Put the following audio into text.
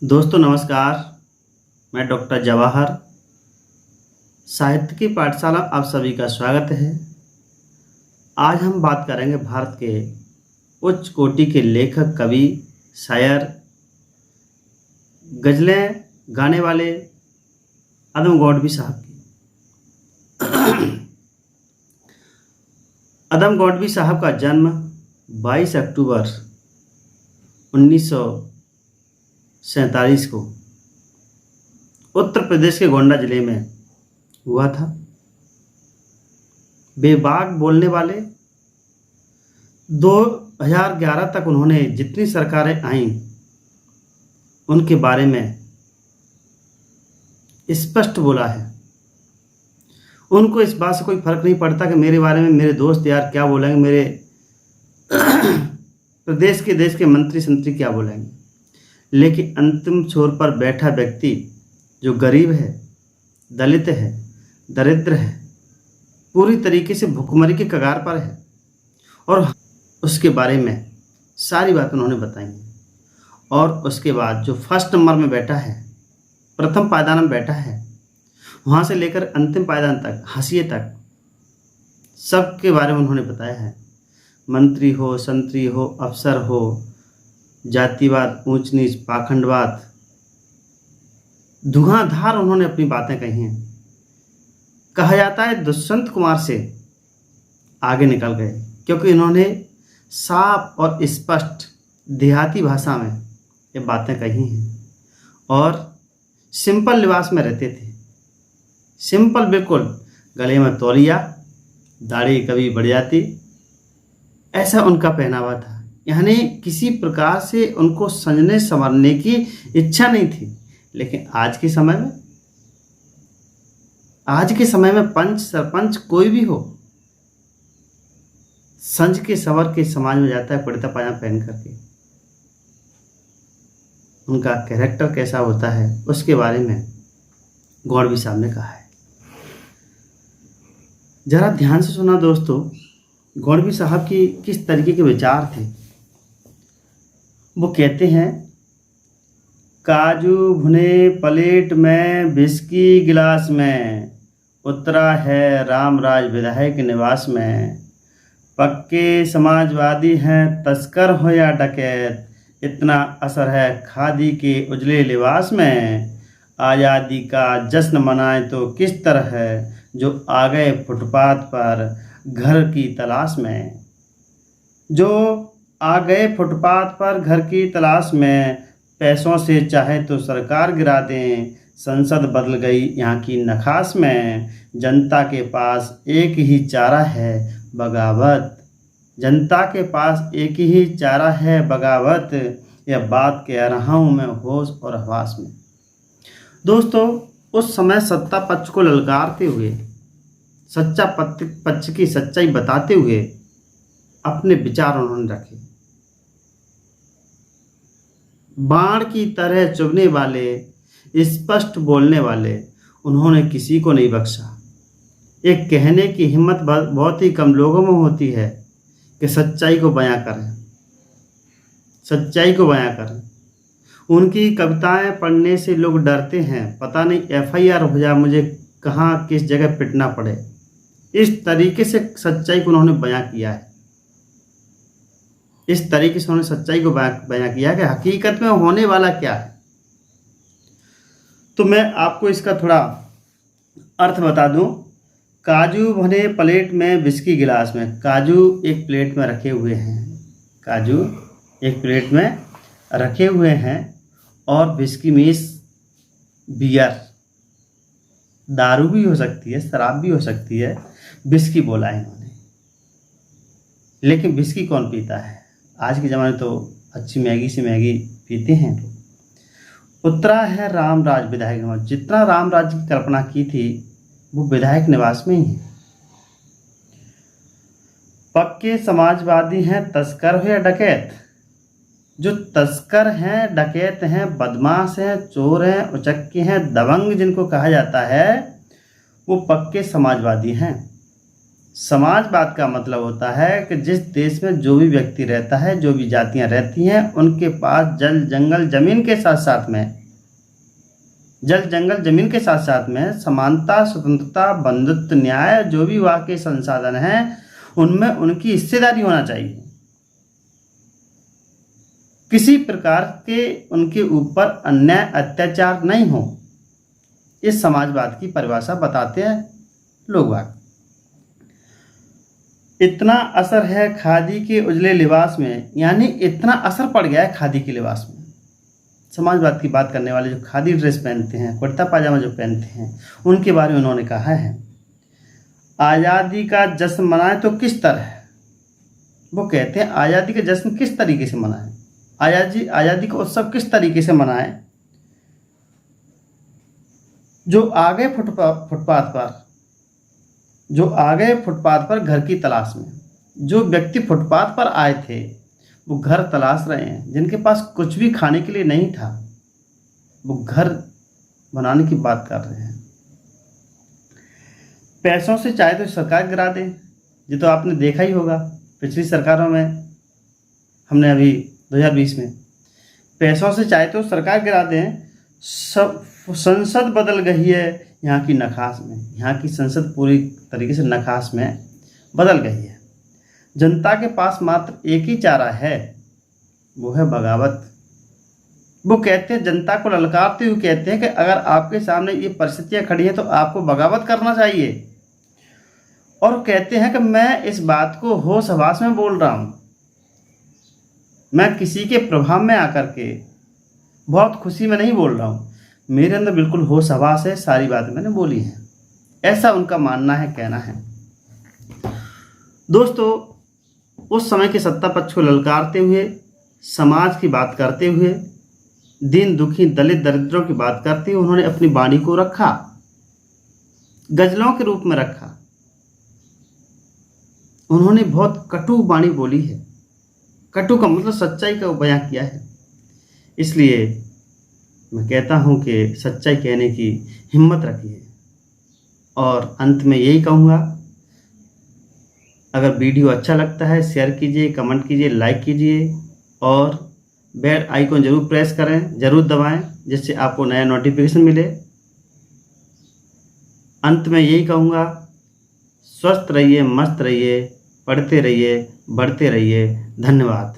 दोस्तों नमस्कार। मैं डॉक्टर जवाहर साहित्य की पाठशाला आप सभी का स्वागत है। आज हम बात करेंगे भारत के उच्च कोटि के लेखक, कवि, शायर, गज़लें गाने वाले अदम गौडवी साहब की। अदम गौडवी साहब का जन्म 22 अक्टूबर 1947 को उत्तर प्रदेश के गोंडा जिले में हुआ था। बेबाक बोलने वाले 2011 तक उन्होंने जितनी सरकारें आईं उनके बारे में स्पष्ट बोला है। उनको इस बात से कोई फर्क नहीं पड़ता कि मेरे बारे में मेरे दोस्त यार क्या बोलेंगे, मेरे प्रदेश के देश के मंत्री संतरी क्या बोलेंगे, लेकिन अंतिम छोर पर बैठा व्यक्ति जो गरीब है, दलित है, दरिद्र है, पूरी तरीके से भुखमरी के कगार पर है, और उसके बारे में सारी बात उन्होंने बताई हैं। और उसके बाद जो फर्स्ट नंबर में बैठा है, प्रथम पायदान में बैठा है, वहाँ से लेकर अंतिम पायदान तक, हाशिए तक, सबके बारे में उन्होंने बताया है। मंत्री हो, संतरी हो, अफसर हो, जातिवाद, ऊंच नीच, पाखंडवाद, धुआंधार उन्होंने अपनी बातें कही हैं। कहा जाता है दुष्यंत कुमार से आगे निकल गए, क्योंकि इन्होंने साफ और स्पष्ट देहाती भाषा में ये बातें कही हैं। और सिंपल लिबास में रहते थे, सिंपल, बिल्कुल, गले में तौलिया, दाढ़ी कभी बढ़ जाती, ऐसा उनका पहनावा था। यानी किसी प्रकार से उनको सजने संवरने की इच्छा नहीं थी। लेकिन आज के समय में पंच, सरपंच, कोई भी हो, संज के संवर के समाज में जाता है कुर्ता पायजामा पहन करके। उनका कैरेक्टर कैसा होता है उसके बारे में गौडवी साहब ने कहा है। जरा ध्यान से सुना दोस्तों, गौडवी साहब की किस तरीके के विचार थे। वो कहते हैं, काजू भुने प्लेट में, विस्की गिलास में, उतरा है रामराज विधायक निवास में। पक्के समाजवादी हैं तस्कर हो या डकैत, इतना असर है खादी के उजले लिबास में। आज़ादी का जश्न मनाए तो किस तरह है, जो आ गए फुटपाथ पर घर की तलाश में। जो आ गए फुटपाथ पर घर की तलाश में, पैसों से चाहे तो सरकार गिरा दें, संसद बदल गई यहाँ की नखास में। जनता के पास एक ही चारा है, बगावत। जनता के पास एक ही चारा है, बगावत। यह बात कह रहा हूँ मैं होश और हवास में। दोस्तों, उस समय सत्ता पक्ष को ललकारते हुए, सच्चा पक्ष की सच्चाई बताते हुए अपने विचार उन्होंने रखे। बाण की तरह चुभने वाले, स्पष्ट बोलने वाले, उन्होंने किसी को नहीं बख्शा। एक कहने की हिम्मत बहुत ही कम लोगों में होती है कि सच्चाई को बयां करें, सच्चाई को बयां करें। उनकी कविताएं पढ़ने से लोग डरते हैं, पता नहीं FIR हो जाए, मुझे कहाँ किस जगह पिटना पड़े। इस तरीके से सच्चाई को उन्होंने बयां किया है। इस तरीके से उन्होंने सच्चाई को बयां किया कि हकीकत में होने वाला क्या है। तो मैं आपको इसका थोड़ा अर्थ बता दूं। काजू भरे प्लेट में, विस्की गिलास में। काजू एक प्लेट में रखे हुए हैं, काजू एक प्लेट में रखे हुए हैं, और विस्की मीन्स बियर, दारू भी हो सकती है, शराब भी हो सकती है। विस्की बोला है इन्होंने, लेकिन विस्की कौन पीता है? आज के ज़माने तो अच्छी मैगी से मैगी पीते हैं लोग। उतरा है रामराज विधायक निवास। जितना रामराज की कल्पना की थी वो विधायक निवास में ही है। पक्के समाजवादी हैं तस्कर हो या डकैत। जो तस्कर हैं, डकैत हैं, बदमाश हैं, चोर हैं, उचक्के हैं, दबंग जिनको कहा जाता है, वो पक्के समाजवादी हैं। समाजवाद का मतलब होता है कि जिस देश में जो भी व्यक्ति रहता है, जो भी जातियां रहती हैं, उनके पास जल जंगल जमीन के साथ साथ में समानता, स्वतंत्रता, बंधुत्व, न्याय, जो भी वहाँ के संसाधन हैं उनमें उनकी हिस्सेदारी होना चाहिए। किसी प्रकार के उनके ऊपर अन्याय, अत्याचार नहीं हो। इस समाजवाद की परिभाषा बताते हैं लोगवाद। इतना असर है खादी के उजले लिबास में, यानी इतना असर पड़ गया है खादी के लिबास में। समाजवाद की बात करने वाले जो खादी ड्रेस पहनते हैं, कुर्ता पाजामा जो पहनते हैं, उनके बारे में उन्होंने कहा है, आज़ादी का जश्न मनाएं तो किस तरह। वो कहते हैं आज़ादी का जश्न किस तरीके से मनाएं, आज़ादी का उत्सव किस तरीके से मनाएं। जो आ गए फुटपाथ पर घर की तलाश में, जो व्यक्ति फुटपाथ पर आए थे वो घर तलाश रहे हैं। जिनके पास कुछ भी खाने के लिए नहीं था वो घर बनाने की बात कर रहे हैं। पैसों से चाहे तो सरकार गिरा दे, ये तो आपने देखा ही होगा पिछली सरकारों में। हमने अभी 2020 में पैसों से चाहे तो सरकार गिरा दें। सब संसद बदल गई है यहाँ की नखास में, यहाँ की संसद पूरी तरीके से नखास में बदल गई है। जनता के पास मात्र एक ही चारा है, वो है बगावत। वो कहते हैं, जनता को ललकारते हुए कहते हैं कि अगर आपके सामने ये परिस्थितियां खड़ी हैं तो आपको बगावत करना चाहिए। और कहते हैं कि मैं इस बात को होश हवास में बोल रहा हूँ, मैं किसी के प्रभाव में आकर के बहुत खुशी में नहीं बोल रहा हूँ, मेरे अंदर बिल्कुल होश हवास है, सारी बातें मैंने बोली हैं। ऐसा उनका मानना है, कहना है। दोस्तों, उस समय के सत्ता पक्ष को ललकारते हुए, समाज की बात करते हुए, दीन दुखी दलित दरिद्रों की बात करते हुए उन्होंने अपनी वाणी को रखा, गजलों के रूप में रखा। उन्होंने बहुत कटु वाणी बोली है। कटु का मतलब सच्चाई का बयां किया है। इसलिए मैं कहता हूं कि सच्चाई कहने की हिम्मत रखिए। और अंत में यही कहूँगा, अगर वीडियो अच्छा लगता है शेयर कीजिए, कमेंट कीजिए, लाइक कीजिए और बेल आइकन जरूर प्रेस करें, जरूर दबाएं, जिससे आपको नया नोटिफिकेशन मिले। अंत में यही कहूँगा, स्वस्थ रहिए, मस्त रहिए, पढ़ते रहिए, बढ़ते रहिए। धन्यवाद।